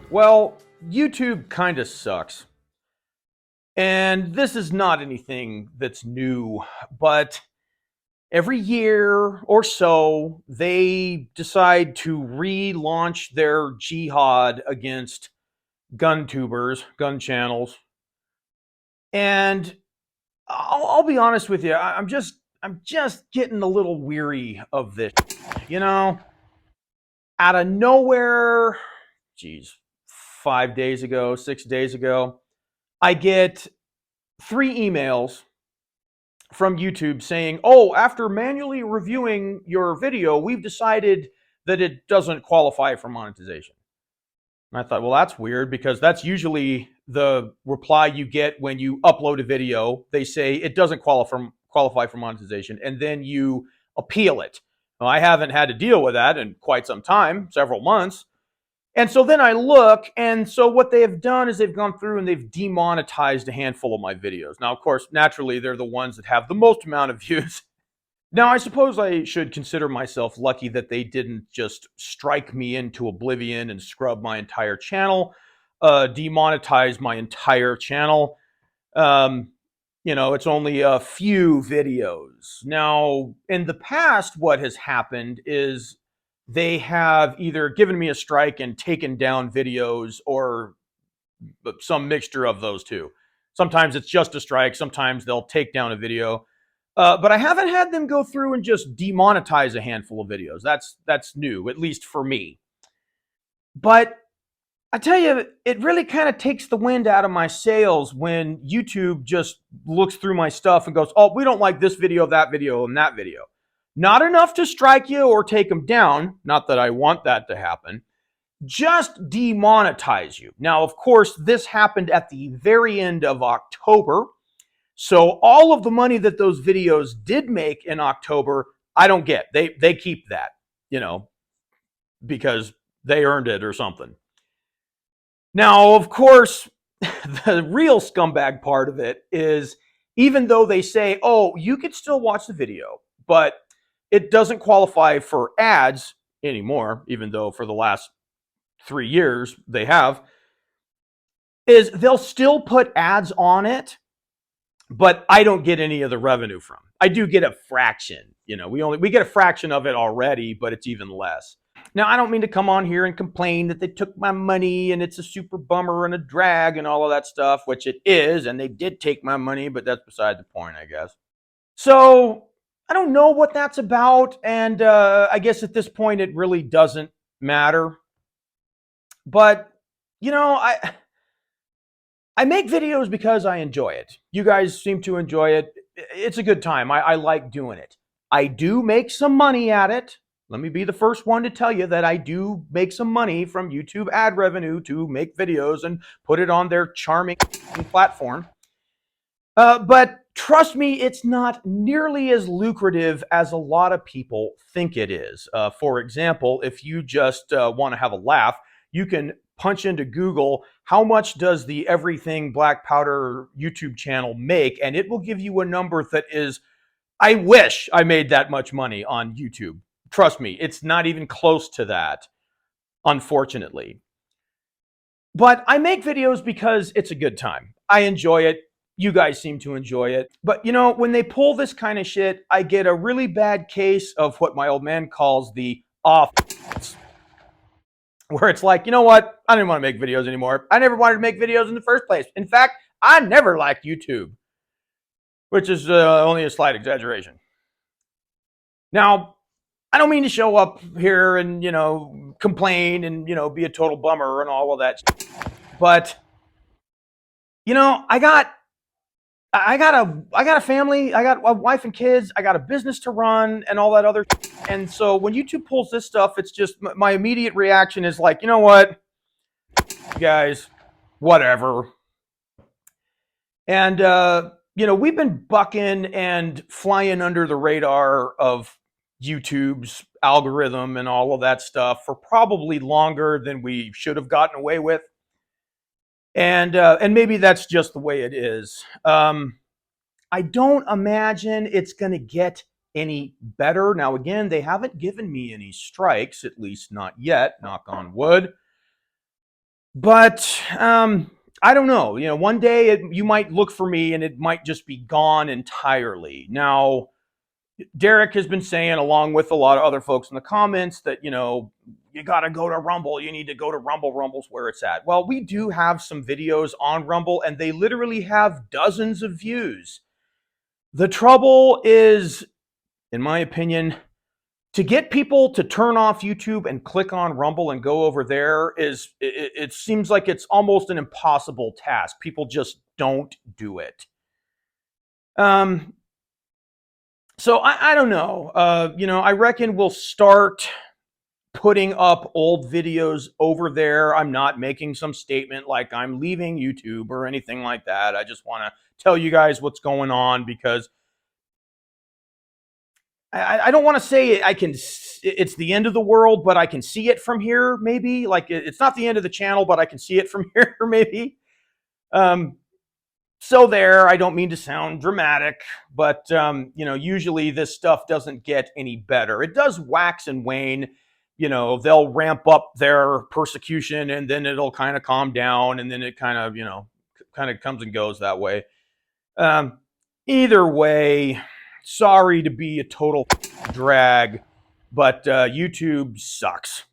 Well, YouTube kind of sucks. And this is not anything that's new, but every year or so, they decide to relaunch their jihad against gun tubers, gun channels. And I'll be honest with you, I'm just getting a little weary of this. You know, out of nowhere, geez, 5 days ago, 6 days ago, I get 3 emails from YouTube saying, "Oh, after manually reviewing your video, we've decided that it doesn't qualify for monetization." And I thought, well, that's weird because that's usually the reply you get when you upload a video. They say it doesn't qualify for monetization, and then you appeal it. Well, I haven't had to deal with that in quite some time, several months. And so then I look, and so what they have done is they've gone through and they've demonetized a handful of my videos. Now, of course, naturally, they're the ones that have the most amount of views. Now, I suppose I should consider myself lucky that they didn't just strike me into oblivion and scrub my entire channel, demonetize my entire channel. Um, it's only a few videos. Now, in the past, what has happened is they have either given me a strike and taken down videos or some mixture of those two. Sometimes it's just a strike, sometimes they'll take down a video. But I haven't had them go through and just demonetize a handful of videos. That's new, at least for me. But I tell you, it really kind of takes the wind out of my sails when YouTube just looks through my stuff and goes, "Oh, we don't like this video, that video, and that video." Not enough to strike you or take them down. Not that I want that to happen. Just demonetize you. Now, of course, this happened at the very end of October. So all of the money that those videos did make in October, I don't get. They keep that, because they earned it or something. Now, of course, the real scumbag part of it is even though they say, "Oh, you could still watch the video, but it doesn't qualify for ads anymore," even though for the last 3 years they have, is they'll still put ads on it, but I don't get any of the revenue from it. I do get a fraction. We get a fraction of it already, but it's even less. Now, I don't mean to come on here and complain that they took my money and it's a super bummer and a drag and all of that stuff, which it is, and they did take my money, but that's beside the point, I guess. So I don't know what that's about, and I guess at this point it really doesn't matter. But I make videos because I enjoy it. You guys seem to enjoy it. It's a good time. I like doing it. I do make some money at it. Let me be the first one to tell you that I do make some money from YouTube ad revenue to make videos and put it on their charming platform. But trust me, it's not nearly as lucrative as a lot of people think it is. For example, if you just want to have a laugh, you can punch into Google, "How much does the Everything Black Powder YouTube channel make?" And it will give you a number that is, I wish I made that much money on YouTube. Trust me, it's not even close to that, unfortunately. But I make videos because it's a good time. I enjoy it. You guys seem to enjoy it. But when they pull this kind of shit, I get a really bad case of what my old man calls the off, where it's like, you know what? I didn't want to make videos anymore. I never wanted to make videos in the first place. In fact, I never liked YouTube, which is only a slight exaggeration. Now, I don't mean to show up here and, complain and, be a total bummer and all of that. But, I got a family, I got a wife and kids, I got a business to run and all that other. And so when YouTube pulls this stuff, it's just my immediate reaction is like, you know what, guys, whatever. And, we've been bucking and flying under the radar of YouTube's algorithm and all of that stuff for probably longer than we should have gotten away with. And maybe that's just the way it is. I don't imagine it's going to get any better. Now, again, they haven't given me any strikes, at least not yet, knock on wood. But I don't know. You know, one day you might look for me and it might just be gone entirely. Now, Derek has been saying, along with a lot of other folks in the comments, that, you know, you got to go to Rumble. You need to go to Rumble. Rumble's where it's at. Well, we do have some videos on Rumble, and they literally have dozens of views. The trouble is, in my opinion, to get people to turn off YouTube and click on Rumble and go over there it seems like it's almost an impossible task. People just don't do it. So I don't know. You know, I reckon we'll start putting up old videos over there. I'm not making some statement like I'm leaving YouTube or anything like that. I just want to tell you guys what's going on, because I don't want to say it's the end of the world, but I can see it from here, maybe. Like, it's not the end of the channel, but I can see it from here, maybe. Um, so there, I don't mean to sound dramatic, but you know, usually this stuff doesn't get any better. It does wax and wane. You know, they'll ramp up their persecution and then it'll kind of calm down, and then it kind of, you know, kind of comes and goes that way. Um, Either way, sorry to be a total drag, but YouTube sucks.